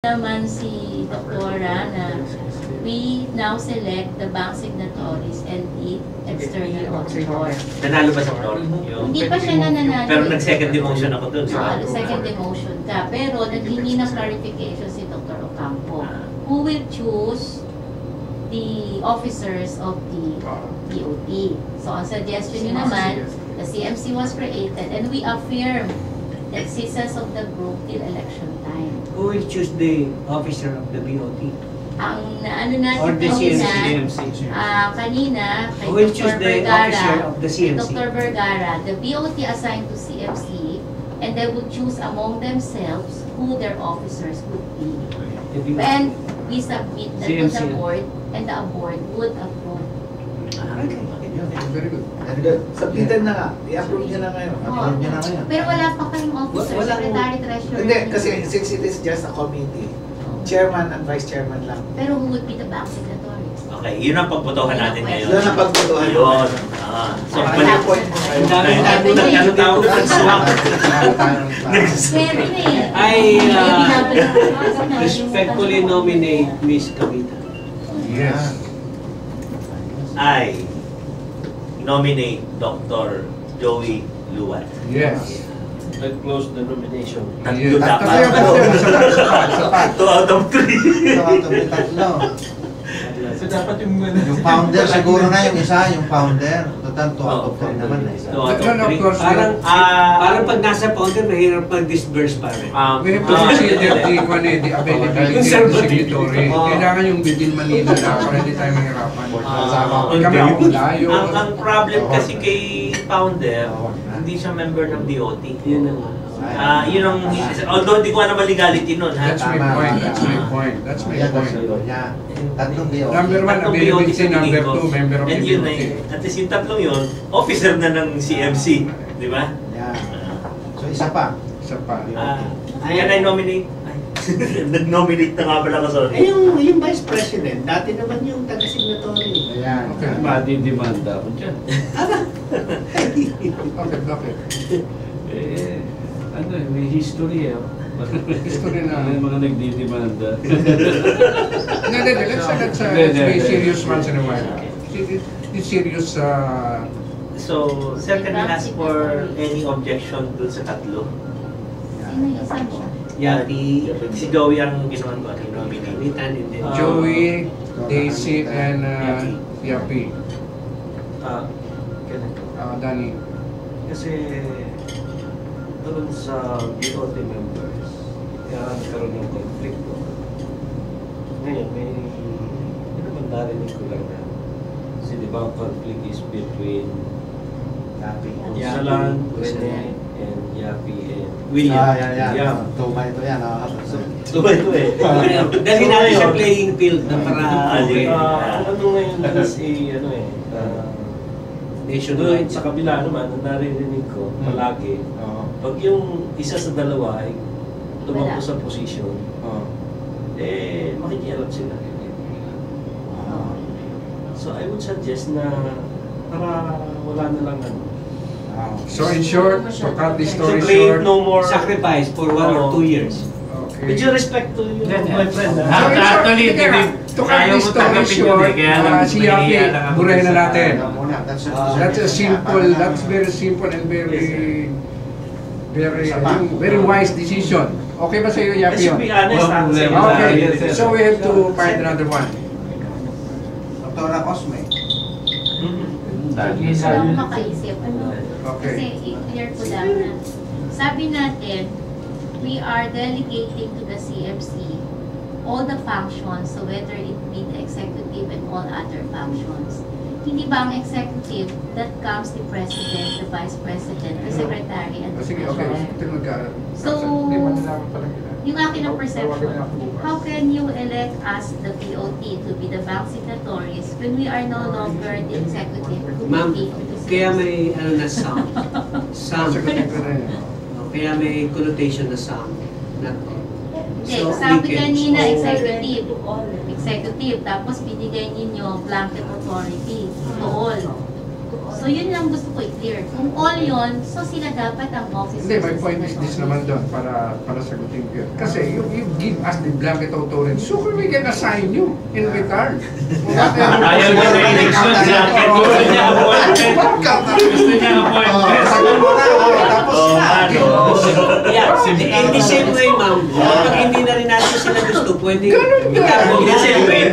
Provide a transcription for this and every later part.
naman si Doktora na we now select the bank signatories and the external auditor. Nanalo ba sa floor? Hindi pa siya nananalo. Pero nag-second demotion ako dun. Second demotion ka. Pero naghingi ng clarification si Dr. Ocampo. Who will choose the officers of the DOT? So ang suggestion nyo naman, the CMC was created and we affirm the existence of the group till election time. Who will choose the officer of the BOT? Ang naano natin Or the CMC? kanina, kay Who will choose Dr. the officer Vergara, of the CMC? Dr. Vergara, the BOT assigned to CMC, and they would choose among themselves who their officers would be. And we submit that to the board, and the board would approve. Okay. Very good. Very good. Submitted na nga. I-approve niya na ngayon. Approve niya na ngayon. Pero wala pa kayong officer, Wala. secretary, treasurer. Hindi, kasi since it is just a committee, chairman and vice chairman lang. Pero who would be the bank signatories? Okay, yun ang pagbotohan natin ngayon. Yun ang pagbotohan. Yun. So, balik po. Ang dami-dami na Nagkatao na swak. Meron eh. Respectfully nominate Ms. Cavita. Yes. I nominate Dr. Joey Luwat. Yes. I close the nomination. Tatlo Tatlo dapat. yung tatlo. Sapat. 2 out of 3. So, ito may tatlo. So dapat yung... Yung founder siguro na yung isa, yung founder. Total 2 out of 3 naman eh. 2 out of No, of 3. course, parang pag nasa founder, mahirap mag-disburse pa rin. We have to consider the availability of the signatory. Kailangan yung within Manila na para hindi tayo mahirapan. Kami ako layo. Ang problem kasi kay founder, hindi siya member ng DOT. Yun ang Yun ang, although hindi ko alam ang legality nun, ha? That's my point. That's my point. That's my point. Tatlong BOT. Number one, Tatlong availability. BOT sa Number tingin ko. two, member of the And yun na BOT. at least yung tatlong yun, officer na ng CMC. Di ba? Yan. So, isa pa. Isa pa. Can I nominate? Nag-nominate na nga pala ko, sorry. yung vice president, dati naman yung taga-signatory. Ayan. Okay. Madidimanda ako dyan. Okay, bakit? Ano may history eh. History na. May mga nagdidimanda. Let's be serious once in a while. It's serious. So, sir, can I ask for any objection dun sa tatlo? Sino yung isa mo? Yati, Si Joey ang ginawa ko, nominate. Cavita, and then Joey, Daisy, and Yapi. Ganito. Danny. Kasi doon sa BOT members, kaya nagkaroon ng conflict. Ngayon, may hindi naman narinig ko lang na kasi di ba ang conflict is between Salan, Rene, and Yapi, and William. William. Tumay ito yan. Tuba ito eh. Dali natin sa playing field na para okay. Ano ngayon is ano eh, Nationwide. doon sa kabila naman, ang naririnig ko palagi, pag yung isa sa dalawa ay tumakbo sa posisyon, makikialam sila. So I would suggest na para wala na lang ano. So in short, to cut the To story create short, no more... Sacrifice for 1 or 2 years. okay. With due respect to you, my friend. So in short, to cut the story short, si Yapi, burahin na natin. That's a simple, that's very simple and very wise decision. Okay ba sa iyo, I Yapi? should be honest, Okay, so we have to find another one. Dr. Cosme. Wala akong makaisip. Okay. Kasi i-clear ko lang na sabi natin, we are delegating to the CMC all the functions, so whether it be the executive and all other functions. Hindi ba ang executive, that comes the president, the vice president, the secretary, and the Sige, okay. treasurer. So, yung akin ang perception, how can you elect us, the BOT, to be the bank signatories when we are no longer the executive Ma'am, committee of the kaya CMC? may ano na sound. Sound. Kaya may connotation na sound. Not all. Okay, So, sabi we can- kanina executive. Executive, tapos binigay ninyo blanket authority to all. So yun lang gusto ko i-clear. Kung all yun, so sila dapat ang officers. Hindi, my point is this naman doon para sagutin ko yun. Kasi you give us the blanket authority, so we can assign you in return. Ayaw niya na election jacket. Gusto niya appointment. Gusto niya appointment. Sagot mo na, tapos na. Yeah, in the same way, ma'am, kapag hindi na rin natin sila gusto, pwede Kasi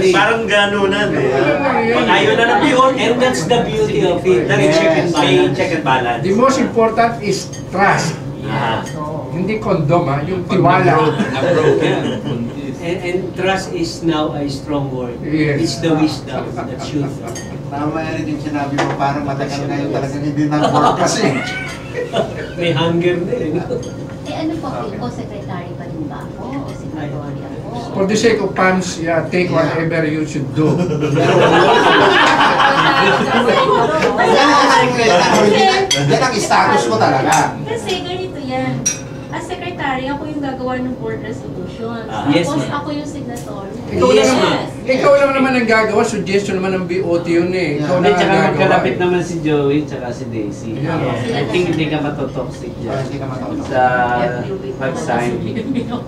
parang ganunan eh. Pag ayaw na ng yun, and that's the beauty of it. That's may check and balance. The most important is trust. Yeah. Hindi condom ha, yung tiwala. And trust is now a strong word. Yes. It's the wisdom that should. Tama yan yung sinabi mo, parang matagal ngayon talagang hindi nag-work kasi. May hunger na eh. Eh ano po, feel ko, secretary pa rin ba ako? O secretary ako? For the sake of PAMS, yeah, take whatever you should do. Yan ang status mo talaga. Kasi ganito yan. As secretary, ako yung gagawa ng board resolution. Yes, Tapos ma'am. ako yung signatory. Ikaw Yes, lang ma'am. ikaw lang naman ang gagawa, suggestion naman ng BOT yun eh. Ikaw Hindi, lang ang tsaka gagawa. magkalapit naman si Joey tsaka si Daisy. Yeah. I think hindi ka matotoxic dyan. Hindi ka matotoxic. Sa pag-sign.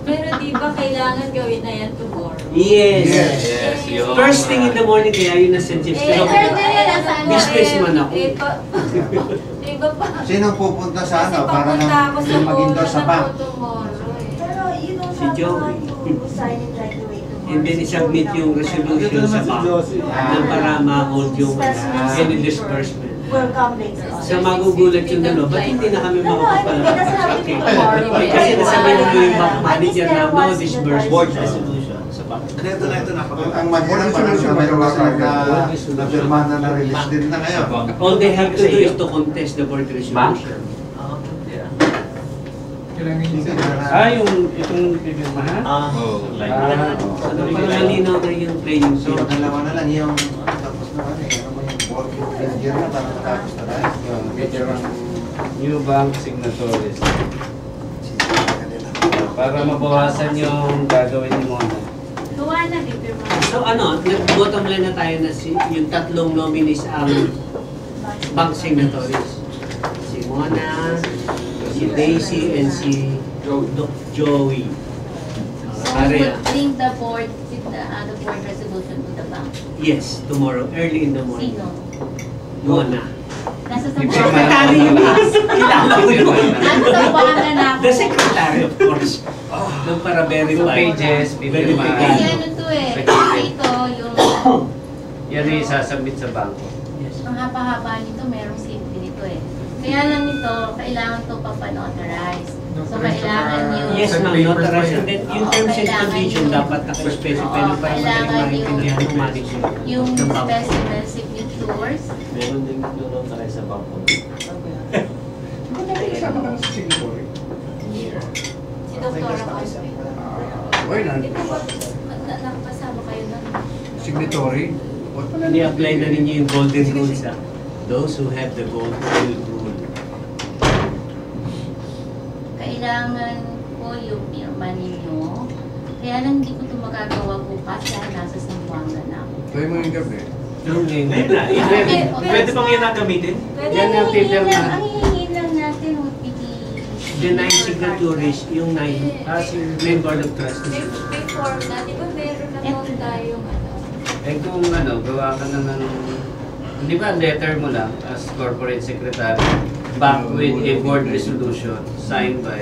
Pero di ba kailangan gawin na yan tomorrow? Yes. Yes, yun. First thing in the morning, kaya yun na suggest Eh, ko. third na yan ang sana. Business man ako. Iba pa. Sinong pupunta sa Kasi ano para papunta ako sa maging daw sa bank? tomorrow eh. Pero you don't Si have Joey. to sign it right away tomorrow. And then i-submit yung resolution sa bank na para ma-hold yung any disbursement. Welcome later on. Sa magugulat yung dalawa, ba't hindi na kami No, no, I mean, it doesn't have to be tomorrow. Kasi nasabihin mo yung bank manager na no Board disbursement. Board resolution sa bank. Ang mahirap parang sa mayroon na na-firma na na-release din na ngayon. All they have to do is to contest the board resolution. Yung itong pipirmahan? Like, Ano pa malinaw na yung playing So, field. dalawa na lang yung tapos na ano eh. Ano mo yung board year na para tapos na tayo. New bank signatories. Para mabawasan yung gagawin ni Mona. Gawa na, Peter. So ano, nag-bottom line na tayo na yung tatlong nominees ang bank signatories. Si Mona, si Daisy, and si Joey. So we would bring the board resolution to the bank. Yes, tomorrow, early in the morning. Sino? Mona. Nasa sa Secretary yung kilala ko yun. Nasa sa bangan na ako. The secretary, of course. Nung para verify. 2 pages, pipirmahan. Kasi ano to eh. Ito yung Yan ay sasabit sa bangko. Yes. ang haba-haba nito, merong safety nito eh. Kaya lang nito, kailangan to papanotarize. So kailangan yung... Yes, ma'am, notarized. And then yung terms and conditions dapat naka-specify na para madaling maintindihan ng management. Yung ng banko. specimen signatures. meron din nanonotaray sa bangko. Kasama ka na sa signatory. Si Dr. Cosme. Why not? Ito ba, nakapasama kayo ng... Signatory? Ni-apply na ninyo yung golden rule sa those who have the golden rule. Kailangan ko yung pirma ninyo. Kaya lang hindi ko ito magagawa bukas dahil nasa Zamboanga na ako. Try mo yung gabi. Ngayon na, pwede pang yan gamitin? Yan ang pipirma. Ang hihingin lang natin would be The 9 signatories, yung 9, main board of trustees. May form na, di ba meron na noon tayong ano? Eh kung gawa ka na ng, di ba letter mo lang as corporate secretary, back with a board resolution signed by...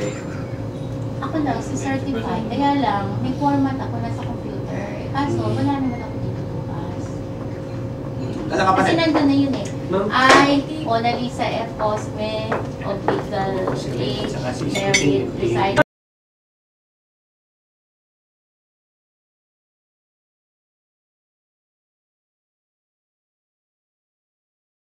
Ako lang, si certify. Kaya lang, may format ako na sa computer. Kaso, wala naman ako dito bukas. Kasi nandun na yun eh. Ma'am? I, Mona Lisa F. Cosme, of legal age, married, residing